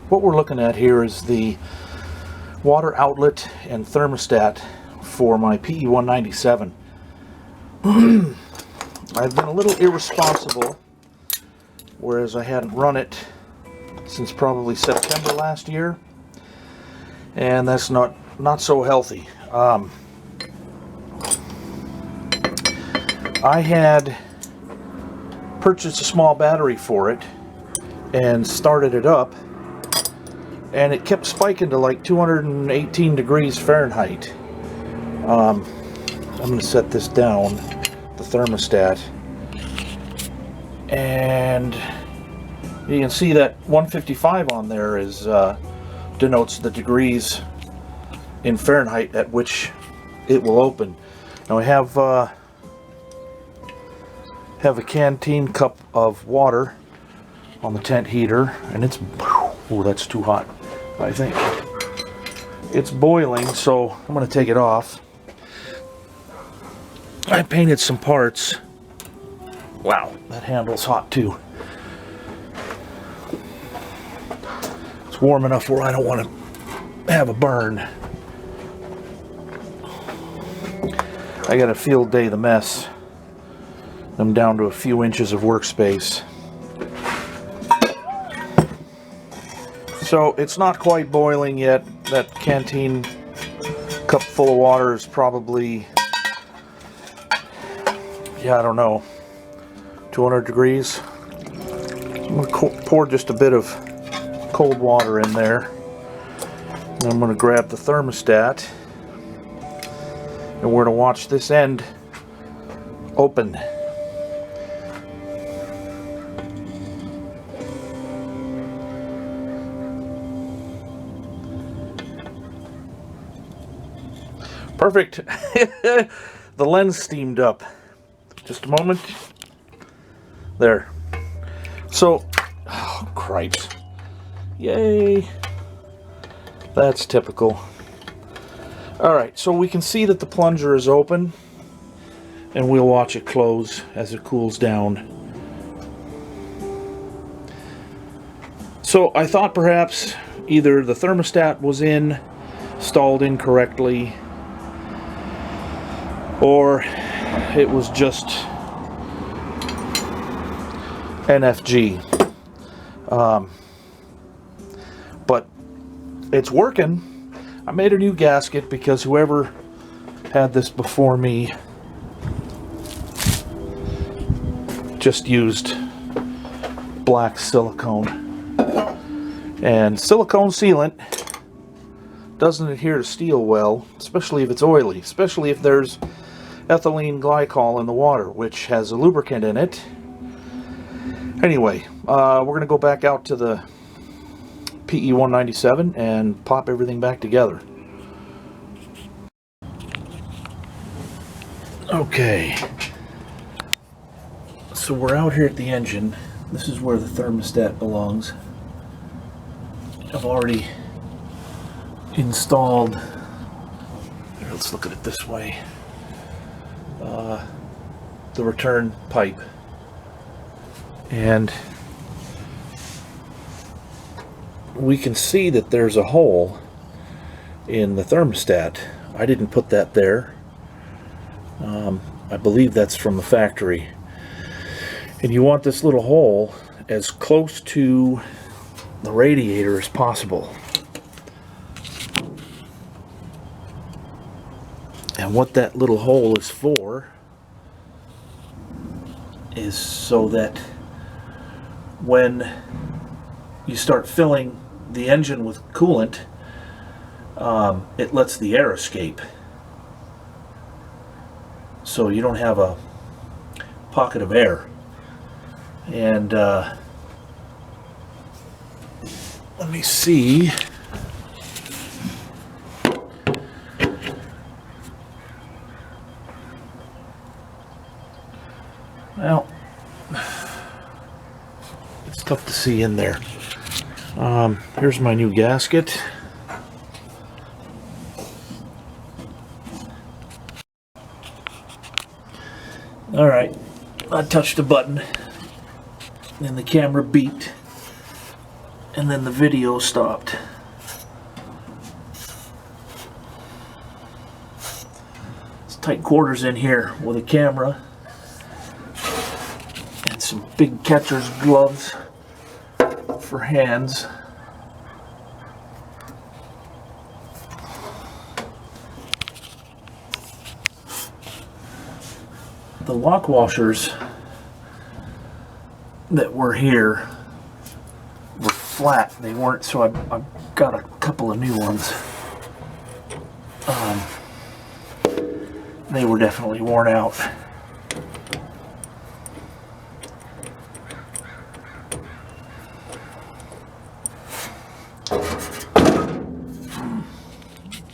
what we're looking at here is the water outlet and thermostat for my PE197. I've been a little irresponsible, whereas I hadn't run it since probably September last year, and that's not so healthy. I had purchased a small battery for it and started it up, and it kept spiking to like 218 degrees Fahrenheit. I'm going to set this down, the thermostat, and you can see that 155 on there is denotes the degrees in Fahrenheit at which it will open. Now I have a canteen cup of water on the tent heater, and it's, oh, that's too hot. I think it's boiling, so I'm going to take it off. I painted some parts. Wow, that handle's hot too. It's warm enough where I don't want to have a burn. I got a field day the mess. I'm down to a few inches of workspace. So it's not quite boiling yet. That canteen cup full of water is probably, yeah, I don't know, 200 degrees. I'm going to pour just a bit of cold water in there. And I'm going to grab the thermostat, and we're going to watch this end open. Perfect. The lens steamed up. Just a moment. There. So, oh, cripes. Yay. That's typical. Alright, so we can see that the plunger is open, and we'll watch it close as it cools down. So I thought perhaps either the thermostat was installed incorrectly, or it was just NFG. But it's working. I made a new gasket because whoever had this before me just used black silicone. And silicone sealant doesn't adhere to steel well, especially if it's oily, especially if there's ethylene glycol in the water, which has a lubricant in it. Anyway, we're going to go back out to the PE197 and pop everything back together. Okay, so we're out here at the engine. This is where the thermostat belongs. I've already installed, here, let's look at it this way, the return pipe, and we can see that there's a hole in the thermostat. I didn't put that there. I believe that's from the factory, and you want this little hole as close to the radiator as possible. And what that little hole is for is so that when you start filling the engine with coolant, it lets the air escape, so you don't have a pocket of air. And let me see. Well, it's tough to see in there. Here's my new gasket. Alright, I touched a button and the camera beeped, and then the video stopped. It's tight quarters in here with a camera and some big catcher's gloves for hands. The lock washers that were here were flat. They weren't, so I've got a couple of new ones. They were definitely worn out.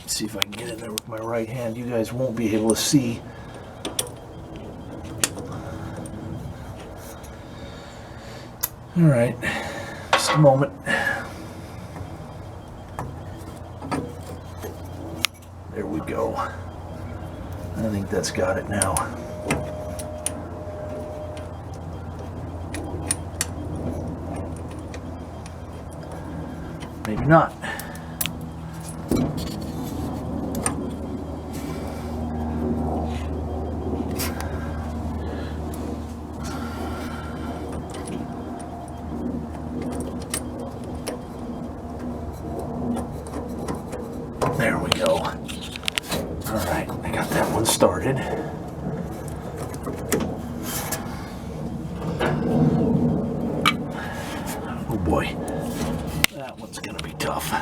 Let's see if I can get in there with my right hand. You guys won't be able to see. All right, just a moment. There we go. I think that's got it now. Maybe not. There we go. All right, I got that one started. Oh boy, that one's gonna be tough.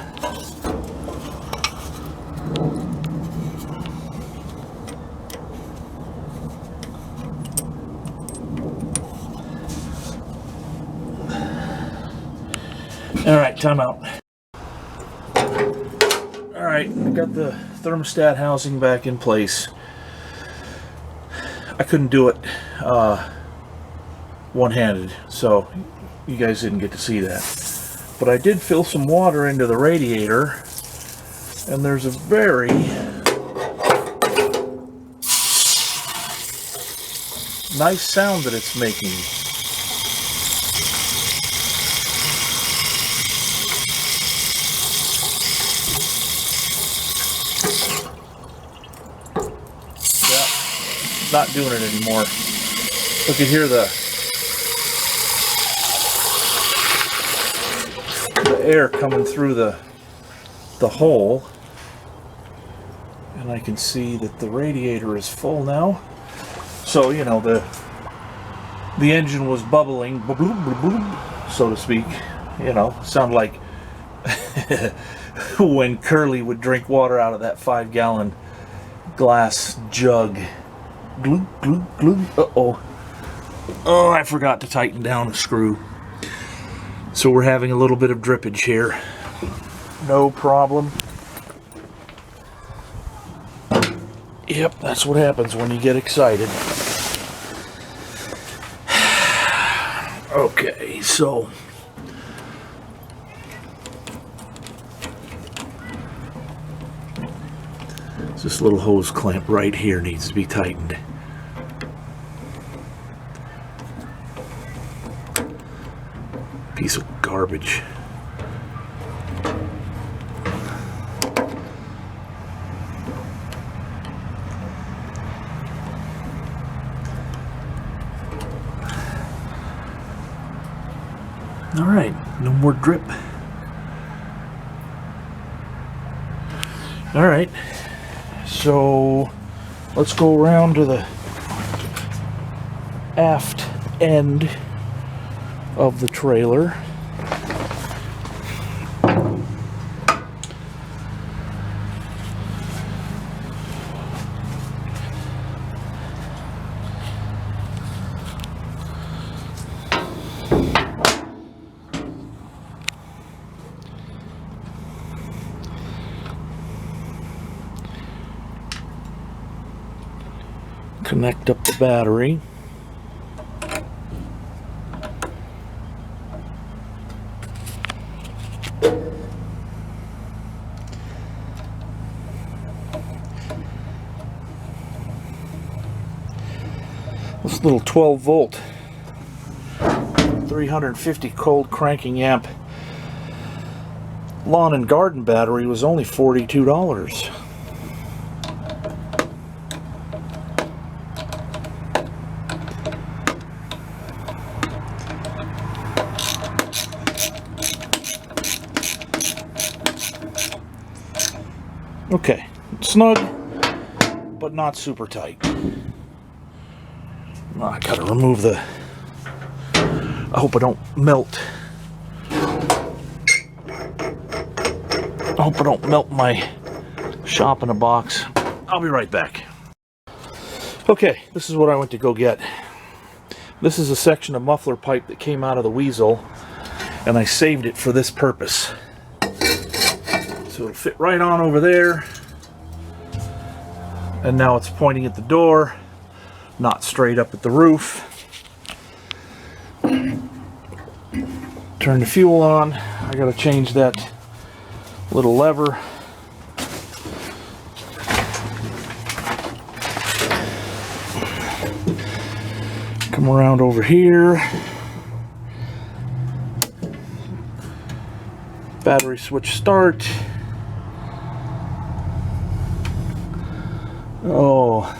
All right, time out. Alright, I got the thermostat housing back in place. I couldn't do it one-handed, so you guys didn't get to see that. But I did fill some water into the radiator, and there's a very nice sound that it's making. Not doing it anymore. You can hear the air coming through the hole, and I can see that the radiator is full now. So you know the engine was bubbling, so to speak. You know, sound like when Curly would drink water out of that 5-gallon glass jug. Glue, glue, glue. Uh-oh. Oh, I forgot to tighten down a screw. So we're having a little bit of drippage here. No problem. Yep, that's what happens when you get excited. Okay, so this little hose clamp right here needs to be tightened. Piece of garbage. All right, no more drip. All right. So let's go around to the aft end of the trailer. Connect up the battery. This little 12-volt 350 cold cranking amp lawn and garden battery was only $42. Okay, snug, but not super tight. I gotta remove the... I hope I don't melt. I hope I don't melt my shop in a box. I'll be right back. Okay, this is what I went to go get. This is a section of muffler pipe that came out of the Weasel, and I saved it for this purpose. So it'll fit right on over there. And now it's pointing at the door, not straight up at the roof. Turn the fuel on. I gotta change that little lever. Come around over here. Battery switch start. Oh.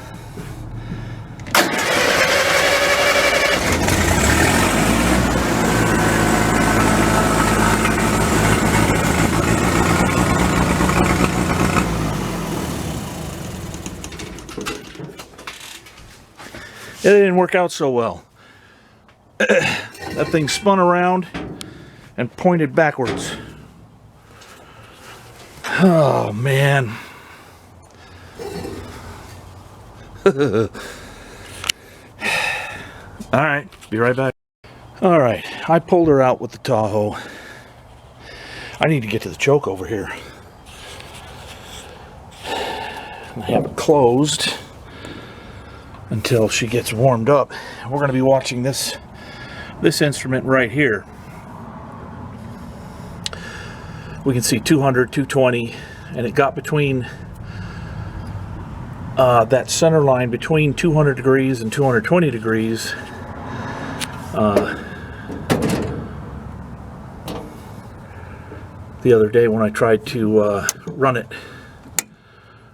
It didn't work out so well. That thing spun around and pointed backwards. Oh, man. Alright, be right back. Alright, I pulled her out with the Tahoe. I need to get to the choke over here. I have it closed until she gets warmed up. We're going to be watching this instrument right here. We can see 200, 220, and it got between that center line between 200 degrees and 220 degrees. The other day when I tried to run it.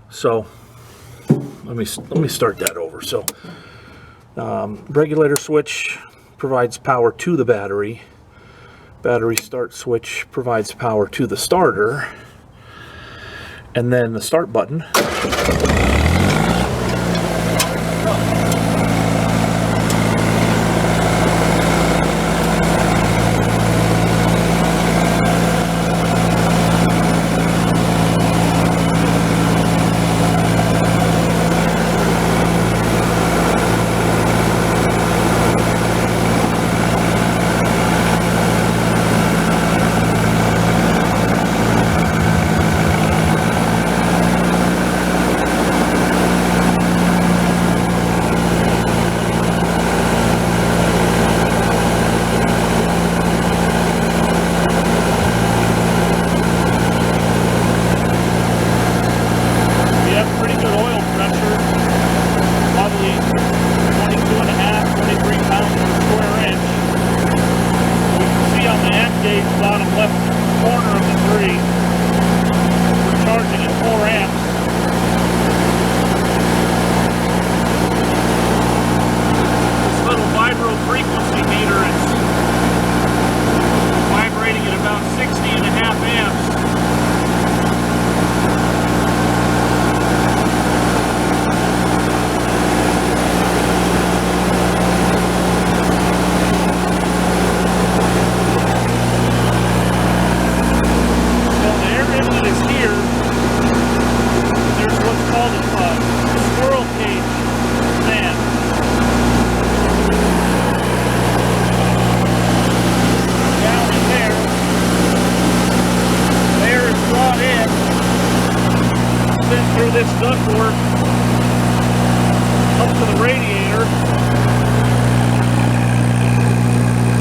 So let me start that over. So regulator switch provides power to the battery. Battery start switch provides power to the starter. And then the start button this ductwork up to the radiator,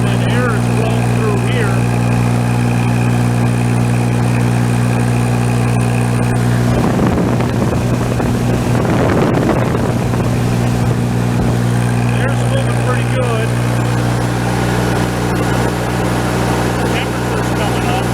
and air is flowing through here. Air's moving pretty good. Temperature's coming up.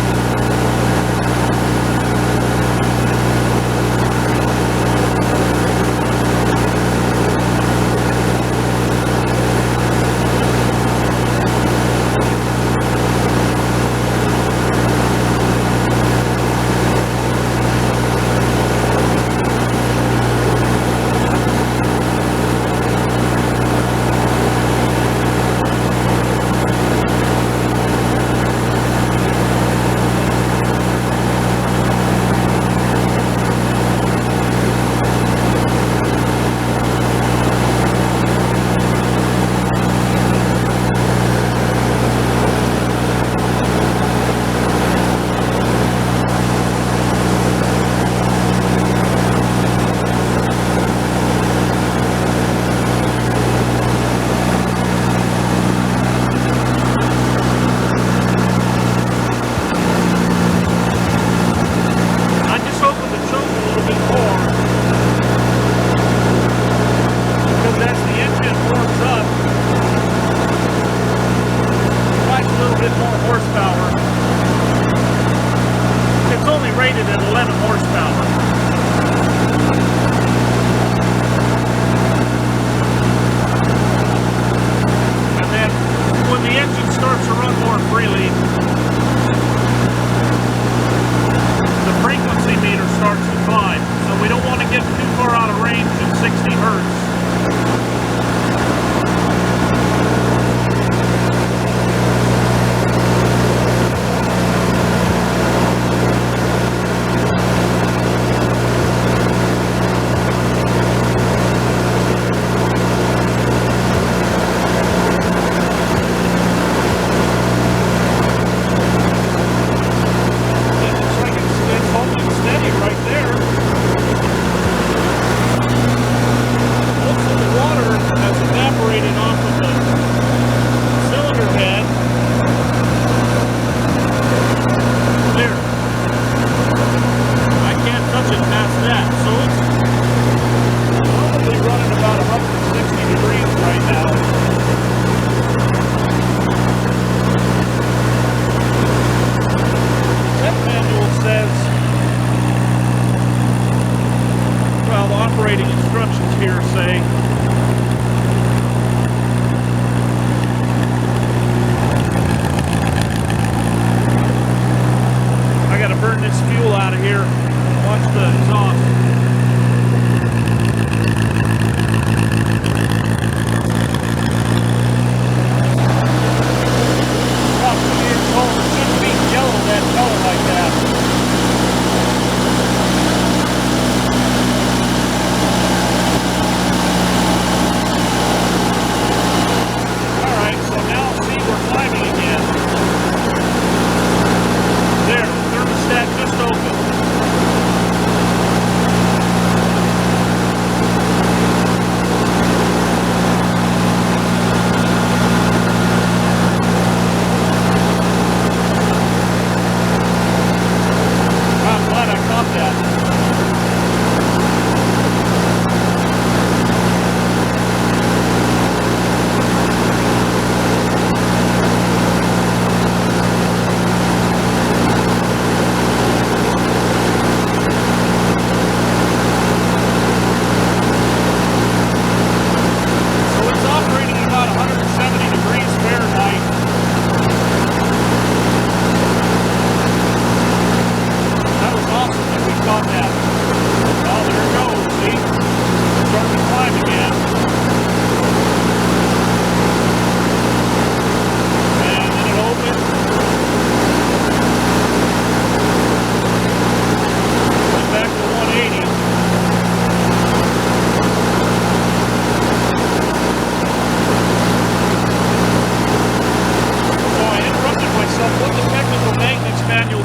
bit more horsepower. It's only rated at 11 horsepower. And then when the engine starts to run more freely, the frequency meter starts to climb. So we don't want to get too far out of range at 60 hertz. Operating instructions here say I gotta burn this fuel out of here. Watch the exhaust. About 2 years old, it shouldn't be yellow that color like that.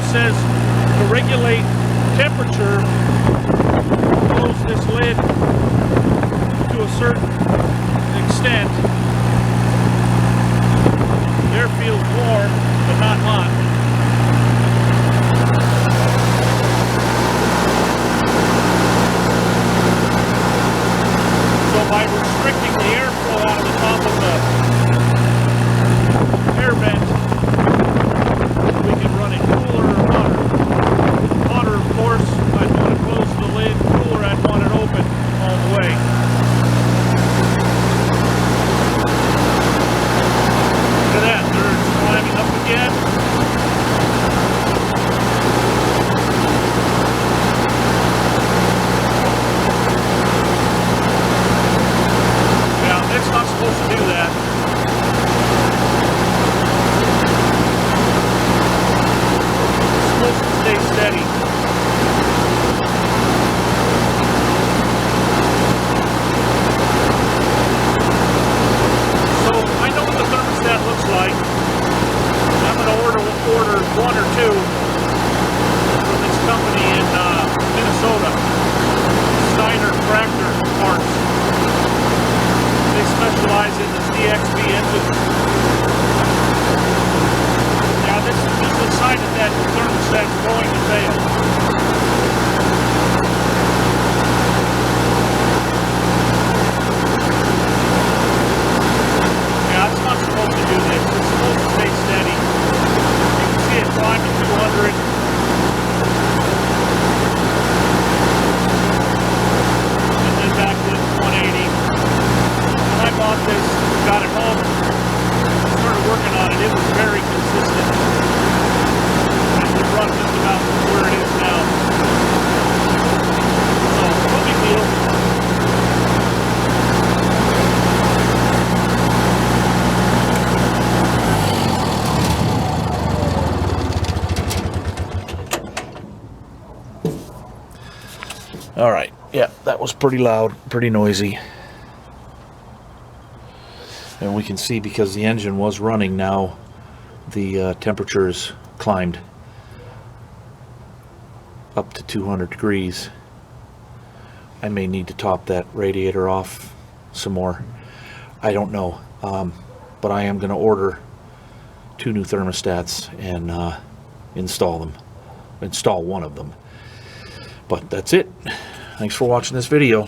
Says to regulate temperature, close this lid to a certain extent. Air feels warm, but not hot. So by restricting the airflow out of the top of the air vent, we can run it cooler or hotter. Hotter, of course, I'd want to close the lid. Cooler, I'd want it open all the way. Look at that, it's climbing up again. Yeah, it's not supposed to do that. Stay steady. So I know what the thermostat looks like. I'm going to order one or two from this company in Minnesota, Steiner Tractor Parts. They specialize in the DXB engines. Now this is a sign that thermostat's going to fail. Yeah, it's not supposed to do this. It's supposed to stay steady. All right, yeah, that was pretty loud, pretty noisy. And we can see because the engine was running now, the temperatures climbed up to 200 degrees. I may need to top that radiator off some more. I don't know. But I am going to order 2 new thermostats and install them. Install one of them. But that's it. Thanks for watching this video.